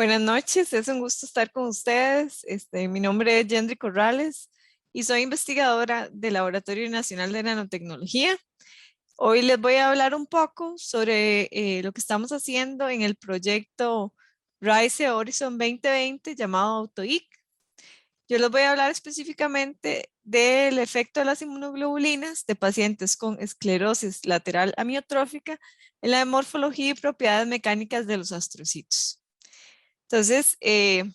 Buenas noches, es un gusto estar con ustedes. Mi nombre es Yendri Corrales y soy investigadora del Laboratorio Nacional de Nanotecnología. Hoy les voy a hablar un poco sobre lo que estamos haciendo en el proyecto RISE Horizon 2020 llamado AutoIC. Yo les voy a hablar específicamente del efecto de las inmunoglobulinas de pacientes con esclerosis lateral amiotrófica en la morfología y propiedades mecánicas de los astrocitos. Entonces, el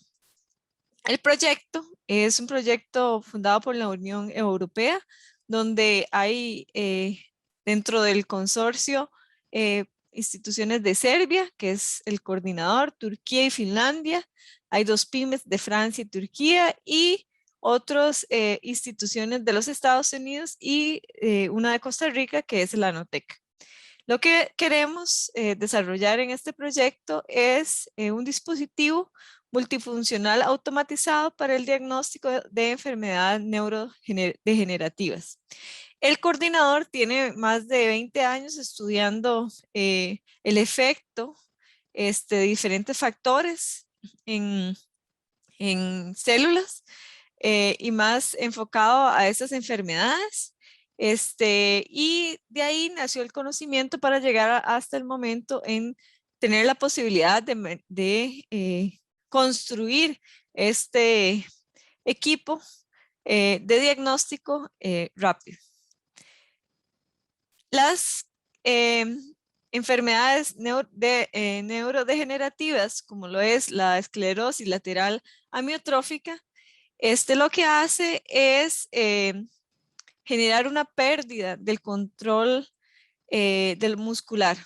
proyecto es un proyecto fundado por la Unión Europea, donde hay dentro del consorcio instituciones de Serbia, que es el coordinador, Turquía y Finlandia. Hay dos pymes de Francia y Turquía y otras instituciones de los Estados Unidos y una de Costa Rica, que es la ANOTEC. Lo que queremos desarrollar en este proyecto es un dispositivo multifuncional automatizado para el diagnóstico de enfermedades neurodegenerativas. El coordinador tiene más de 20 años estudiando el efecto de diferentes factores en, en células y más enfocado a esas enfermedades. Y de ahí nació el conocimiento para llegar hasta el momento en tener la posibilidad de construir este equipo de diagnóstico rápido. Las enfermedades neurodegenerativas, como lo es la esclerosis lateral amiotrófica, lo que hace es generar una pérdida del control del muscular.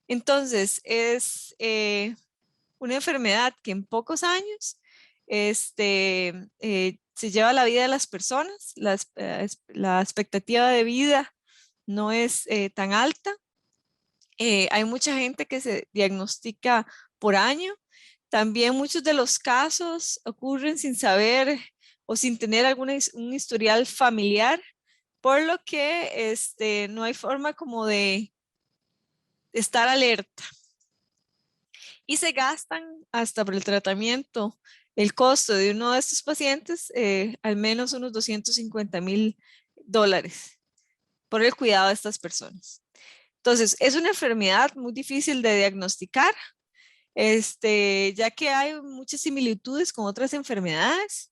Entonces, es una enfermedad que en pocos años se lleva la vida de las personas. La expectativa de vida no es tan alta. Hay mucha gente que se diagnostica por año. También muchos de los casos ocurren sin saber o sin tener un historial familiar, por lo que no hay forma como de estar alerta. Y se gastan hasta por el tratamiento, el costo de uno de estos pacientes, al menos unos $250,000 por el cuidado de estas personas. Entonces, es una enfermedad muy difícil de diagnosticar, ya que hay muchas similitudes con otras enfermedades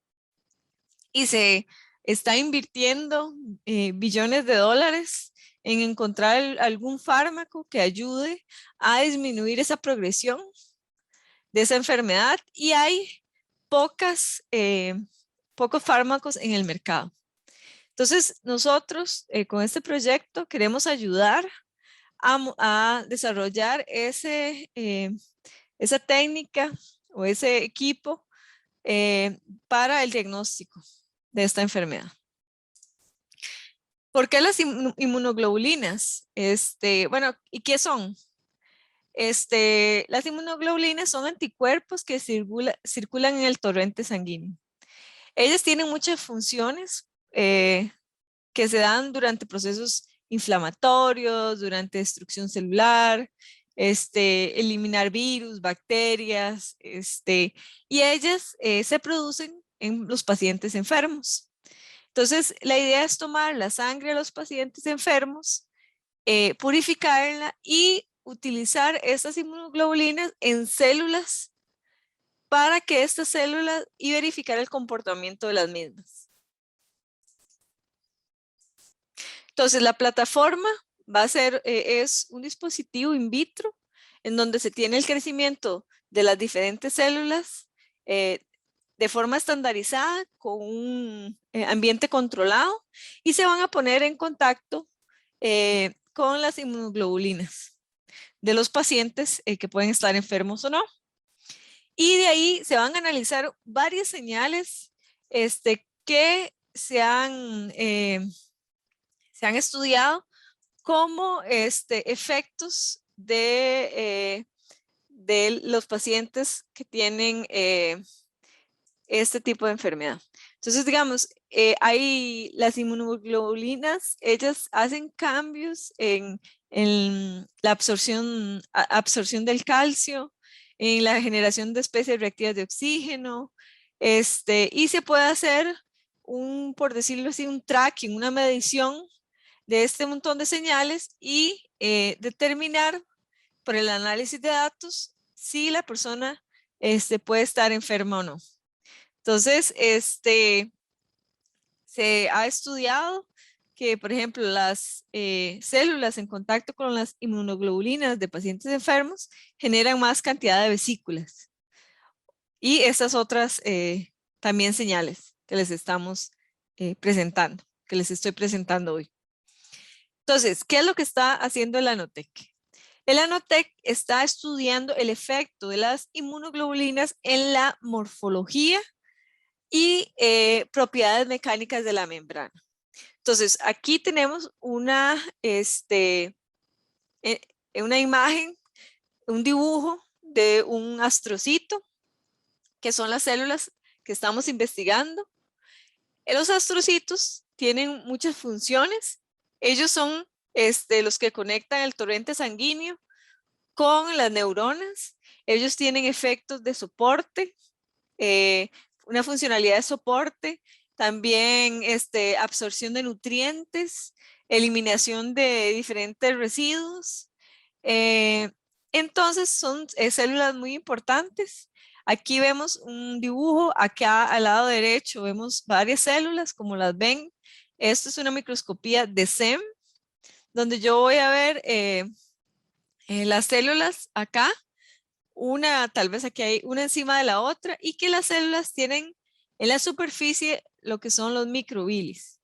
y se está invirtiendo billones de dólares en encontrar algún fármaco que ayude a disminuir esa progresión de esa enfermedad y hay pocos fármacos en el mercado. Entonces, nosotros con este proyecto queremos ayudar a desarrollar esa técnica o ese equipo para el diagnóstico de esta enfermedad. ¿Por qué las inmunoglobulinas? Bueno, ¿y qué son? Las inmunoglobulinas son anticuerpos que circulan en el torrente sanguíneo. Ellas tienen muchas funciones que se dan durante procesos inflamatorios, durante destrucción celular, eliminar virus, bacterias, y ellas se producen en los pacientes enfermos. Entonces, la idea es tomar la sangre de los pacientes enfermos, purificarla y utilizar estas inmunoglobulinas en células para que estas células y verificar el comportamiento de las mismas. Entonces, la plataforma va a ser, es un dispositivo in vitro en donde se tiene el crecimiento de las diferentes células de forma estandarizada con un ambiente controlado y se van a poner en contacto con las inmunoglobulinas de los pacientes que pueden estar enfermos o no. Y de ahí se van a analizar varias señales que se han estudiado como efectos de los pacientes que tienen este tipo de enfermedad. Entonces, digamos, hay las inmunoglobulinas, ellas hacen cambios en la absorción del calcio, en la generación de especies reactivas de oxígeno, y se puede hacer por decirlo así, un tracking, una medición de este montón de señales y determinar por el análisis de datos si la persona puede estar enferma o no. Entonces, se ha estudiado que, por ejemplo, las células en contacto con las inmunoglobulinas de pacientes enfermos generan más cantidad de vesículas. Y estas otras también señales que les estamos presentando, que les estoy presentando hoy. Entonces, ¿qué es lo que está haciendo el Anotec? El Anotec está estudiando el efecto de las inmunoglobulinas en la morfología y propiedades mecánicas de la membrana. Entonces, aquí tenemos una imagen, un dibujo de un astrocito, que son las células que estamos investigando. Los astrocitos tienen muchas funciones. Ellos son los que conectan el torrente sanguíneo con las neuronas. Ellos tienen efectos de soporte, una funcionalidad de soporte, también absorción de nutrientes, eliminación de diferentes residuos. Entonces son células muy importantes. Aquí vemos un dibujo, acá al lado derecho vemos varias células como las ven. Esto es una microscopía de SEM, donde yo voy a ver las células acá, tal vez aquí hay una encima de la otra, y que las células tienen en la superficie lo que son los microvillis.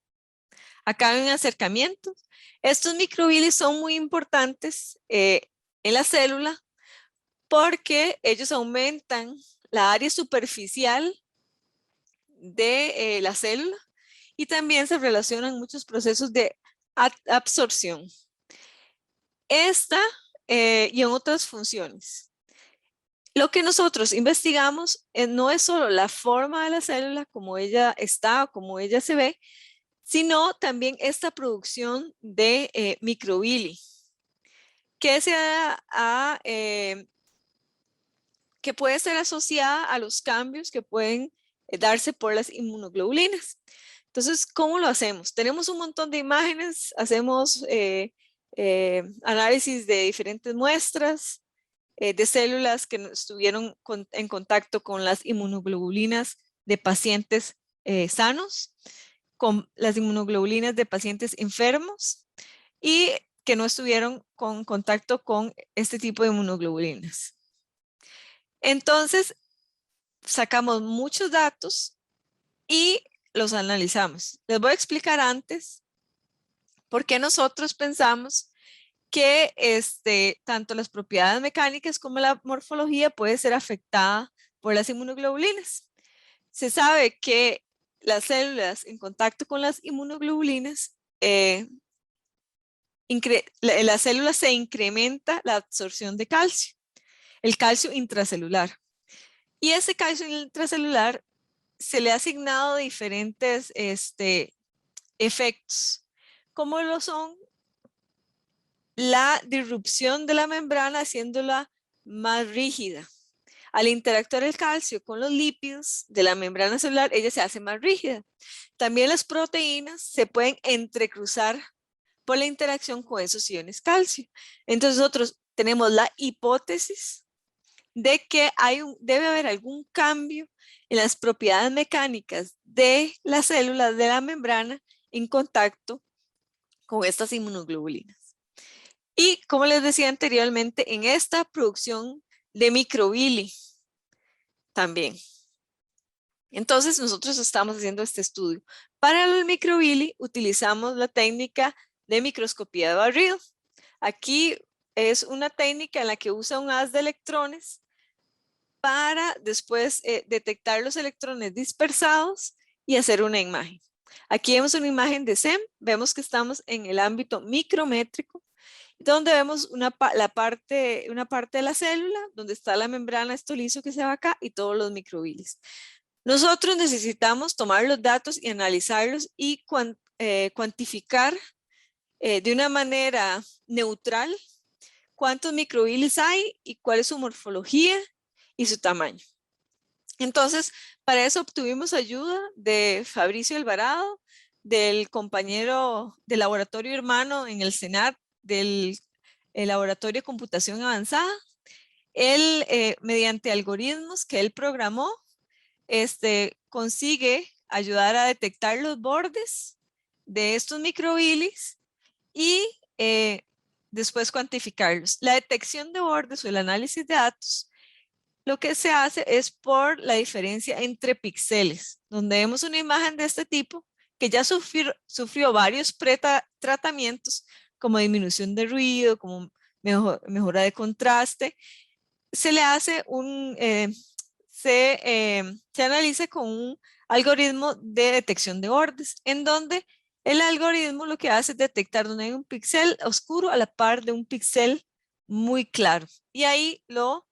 Acá hay un acercamiento. Estos microvillis son muy importantes en la célula porque ellos aumentan la área superficial de la célula y también se relacionan muchos procesos de absorción. Esta y en otras funciones. Lo que nosotros investigamos no es solo la forma de la célula, como ella está, como ella se ve, sino también esta producción de microvilli, que, que puede ser asociada a los cambios que pueden darse por las inmunoglobulinas. Entonces, ¿cómo lo hacemos? Tenemos un montón de imágenes, hacemos análisis de diferentes muestras de células que estuvieron en contacto con las inmunoglobulinas de pacientes sanos, con las inmunoglobulinas de pacientes enfermos y que no estuvieron con contacto con este tipo de inmunoglobulinas. Entonces, sacamos muchos datos y los analizamos. Les voy a explicar antes por qué nosotros pensamos que tanto las propiedades mecánicas como la morfología puede ser afectada por las inmunoglobulinas. Se sabe que las células en contacto con las inmunoglobulinas, las células se incrementa la absorción de calcio, el calcio intracelular. Y ese calcio intracelular se le ha asignado diferentes efectos, como lo son la disrupción de la membrana haciéndola más rígida. Al interactuar el calcio con los lípidos de la membrana celular, ella se hace más rígida. También las proteínas se pueden entrecruzar por la interacción con esos iones calcio. Entonces nosotros tenemos la hipótesis de que debe haber algún cambio en las propiedades mecánicas de las células de la membrana en contacto con estas inmunoglobulinas. Y como les decía anteriormente, en esta producción de microvilli también. Entonces nosotros estamos haciendo este estudio. Para los microvilli utilizamos la técnica de microscopía de barrido. Aquí es una técnica en la que usa un haz de electrones para después detectar los electrones dispersados y hacer una imagen. Aquí vemos una imagen de SEM, vemos que estamos en el ámbito micrométrico, donde vemos una parte de la célula, donde está la membrana, esto liso que se va acá, y todos los microvillis. Nosotros necesitamos tomar los datos y analizarlos y cuantificar de una manera neutral cuántos microvillis hay y cuál es su morfología y su tamaño. Entonces, para eso obtuvimos ayuda de Fabricio Alvarado, del compañero del laboratorio hermano en el CENAR, del Laboratorio de Computación Avanzada. Él, mediante algoritmos que él programó, consigue ayudar a detectar los bordes de estos microvillis y después cuantificarlos. La detección de bordes o el análisis de datos, lo que se hace es por la diferencia entre píxeles, donde vemos una imagen de este tipo que ya sufrió varios tratamientos como disminución de ruido, como mejora de contraste. Se le hace se analiza con un algoritmo de detección de bordes, en donde el algoritmo lo que hace es detectar donde hay un píxel oscuro a la par de un píxel muy claro. Y ahí lo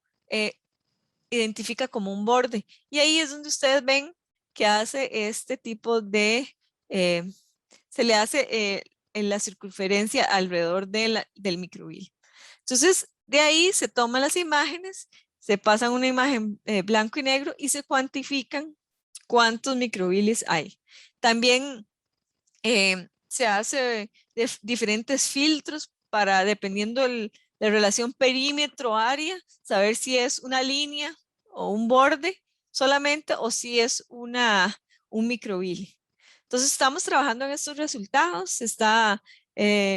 identifica como un borde. Y ahí es donde ustedes ven que hace este tipo de, se le hace en la circunferencia alrededor del microvilli. Entonces, de ahí se toman las imágenes, se pasan una imagen blanco y negro y se cuantifican cuántos microvillis hay. También se hace diferentes filtros para, dependiendo la relación perímetro-área, saber si es una línea o un borde solamente o si es un microvilli. Entonces estamos trabajando en estos resultados.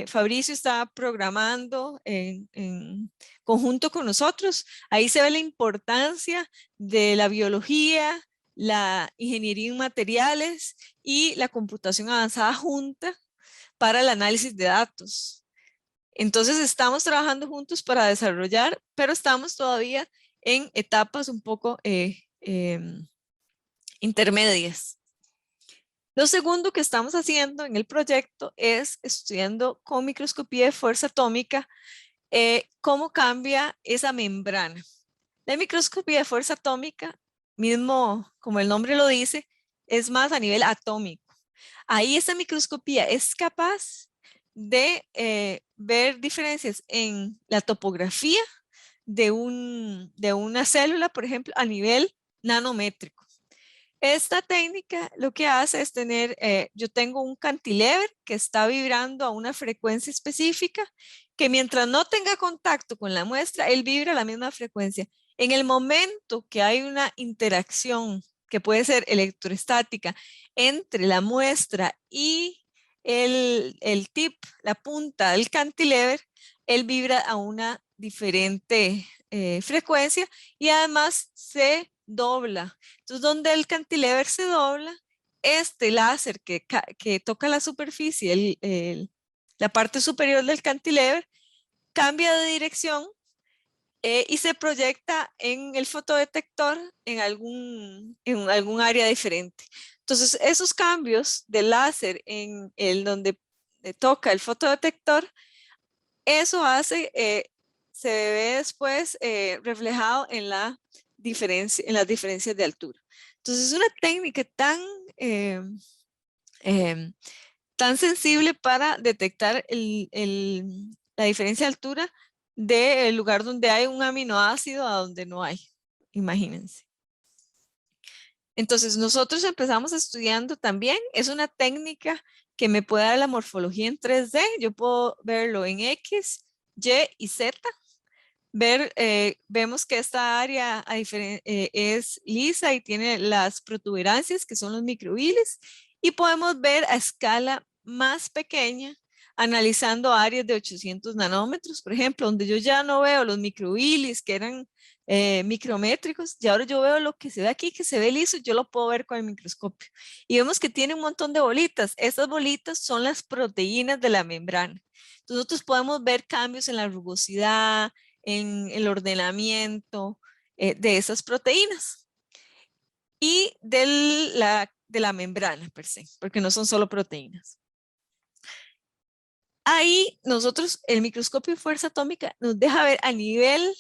Fabricio está programando en conjunto con nosotros. Ahí se ve la importancia de la biología, la ingeniería en materiales y la computación avanzada junta para el análisis de datos. Entonces estamos trabajando juntos para desarrollar, pero estamos todavía en etapas un poco intermedias. Lo segundo que estamos haciendo en el proyecto es estudiando con microscopía de fuerza atómica cómo cambia esa membrana. La microscopía de fuerza atómica, mismo como el nombre lo dice, es más a nivel atómico. Ahí esa microscopía es capaz de ver diferencias en la topografía de una célula, por ejemplo, a nivel nanométrico. Esta técnica lo que hace es yo tengo un cantilever que está vibrando a una frecuencia específica, que mientras no tenga contacto con la muestra, él vibra a la misma frecuencia. En el momento que hay una interacción que puede ser electrostática entre la muestra y el tip, la punta del cantilever, él vibra a una diferente frecuencia y además se dobla. Entonces, donde el cantilever se dobla, este láser que toca la superficie, la parte superior del cantilever, cambia de dirección y se proyecta en el fotodetector en algún área diferente. Entonces, esos cambios de láser en el donde toca el fotodetector, eso se ve después reflejado en las diferencias de altura. Entonces, es una técnica eh, eh, tan sensible para detectar la diferencia de altura del lugar donde hay un aminoácido a donde no hay. Imagínense. Entonces, nosotros empezamos estudiando también, es una técnica que me puede dar la morfología en 3D. Yo puedo verlo en X, Y y Z. Vemos que esta área es lisa y tiene las protuberancias que son los microvillis, y podemos ver a escala más pequeña analizando áreas de 800 nanómetros, por ejemplo, donde yo ya no veo los microvillis que eran micrométricos, y ahora yo veo lo que se ve aquí, que se ve liso, yo lo puedo ver con el microscopio. Y vemos que tiene un montón de bolitas. Estas bolitas son las proteínas de la membrana. Entonces, nosotros podemos ver cambios en la rugosidad, en el ordenamiento de esas proteínas y de la membrana per se, porque no son solo proteínas. Ahí nosotros, el microscopio de fuerza atómica nos deja ver a nivel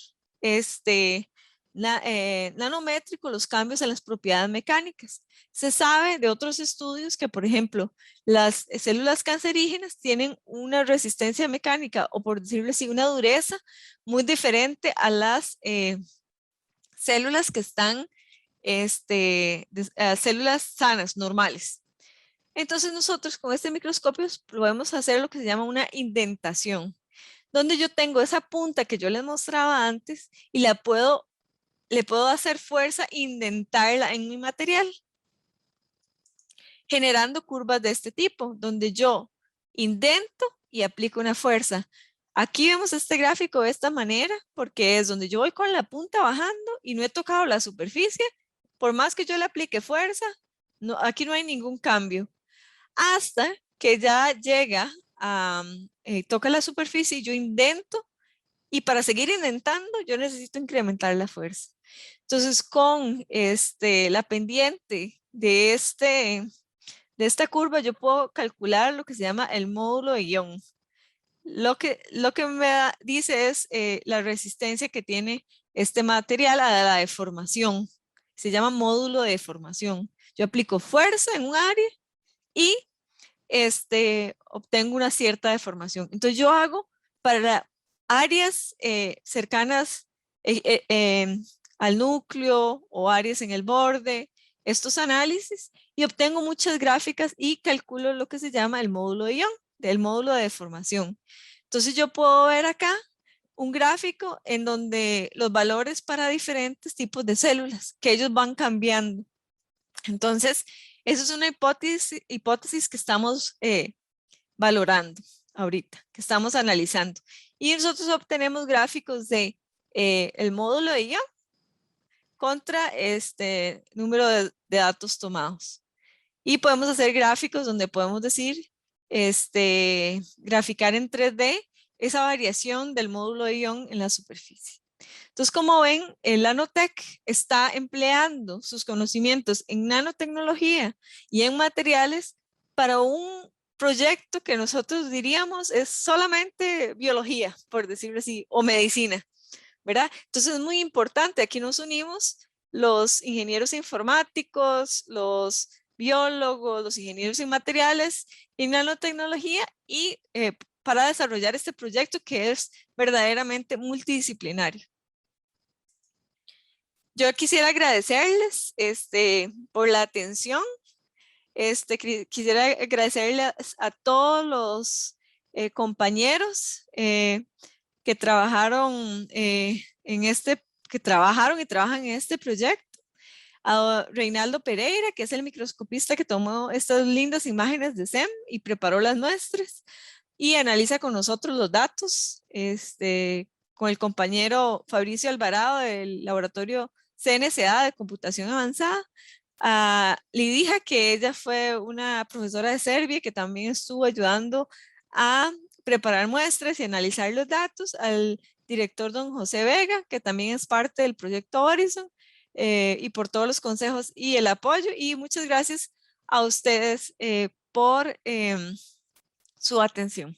nanométrico los cambios en las propiedades mecánicas. Se sabe de otros estudios que, por ejemplo, las células cancerígenas tienen una resistencia mecánica, o por decirlo así, una dureza muy diferente a células que están, células sanas, normales. Entonces nosotros con este microscopio podemos hacer lo que se llama una indentación, donde yo tengo esa punta que yo les mostraba antes y le puedo hacer fuerza, indentarla en mi material, generando curvas de este tipo, donde yo indento y aplico una fuerza. Aquí vemos este gráfico de esta manera, porque es donde yo voy con la punta bajando y no he tocado la superficie. Por más que yo le aplique fuerza, no, aquí no hay ningún cambio. Hasta que ya llega toca la superficie y yo indento, y para seguir indentando yo necesito incrementar la fuerza. Entonces con la pendiente de esta curva yo puedo calcular lo que se llama el módulo de guión. Lo que dice es la resistencia que tiene este material a la deformación. Se llama módulo de deformación. Yo aplico fuerza en un área y obtengo una cierta deformación. Entonces yo hago para áreas cercanas al núcleo o áreas en el borde, estos análisis, y obtengo muchas gráficas y calculo lo que se llama el módulo de Young, del módulo de deformación. Entonces yo puedo ver acá un gráfico en donde los valores para diferentes tipos de células, que ellos van cambiando. Entonces, esa es una hipótesis que estamos valorando ahorita, que estamos analizando. Y nosotros obtenemos gráficos de el módulo de Young contra este número de datos tomados. Y podemos hacer gráficos donde podemos decir, graficar en 3D esa variación del módulo de Young en la superficie. Entonces, como ven, el Nanotech está empleando sus conocimientos en nanotecnología y en materiales para un proyecto que nosotros diríamos es solamente biología, por decirlo así, o medicina, ¿verdad? Entonces es muy importante, aquí nos unimos los ingenieros informáticos, los biólogos, los ingenieros en materiales y nanotecnología y para desarrollar este proyecto que es verdaderamente multidisciplinario. Yo quisiera agradecerles por la atención. Quisiera agradecerles a todos los compañeros que trabajaron que trabajaron y trabajan en este proyecto. A Reinaldo Pereira, que es el microscopista que tomó estas lindas imágenes de SEM y preparó las muestras y analiza con nosotros los datos, con el compañero Fabricio Alvarado del laboratorio CNSA de computación avanzada, a Lidija, que ella fue una profesora de Serbia que también estuvo ayudando a preparar muestras y analizar los datos, al director don José Vega, que también es parte del proyecto Horizon, y por todos los consejos y el apoyo, y muchas gracias a ustedes por su atención.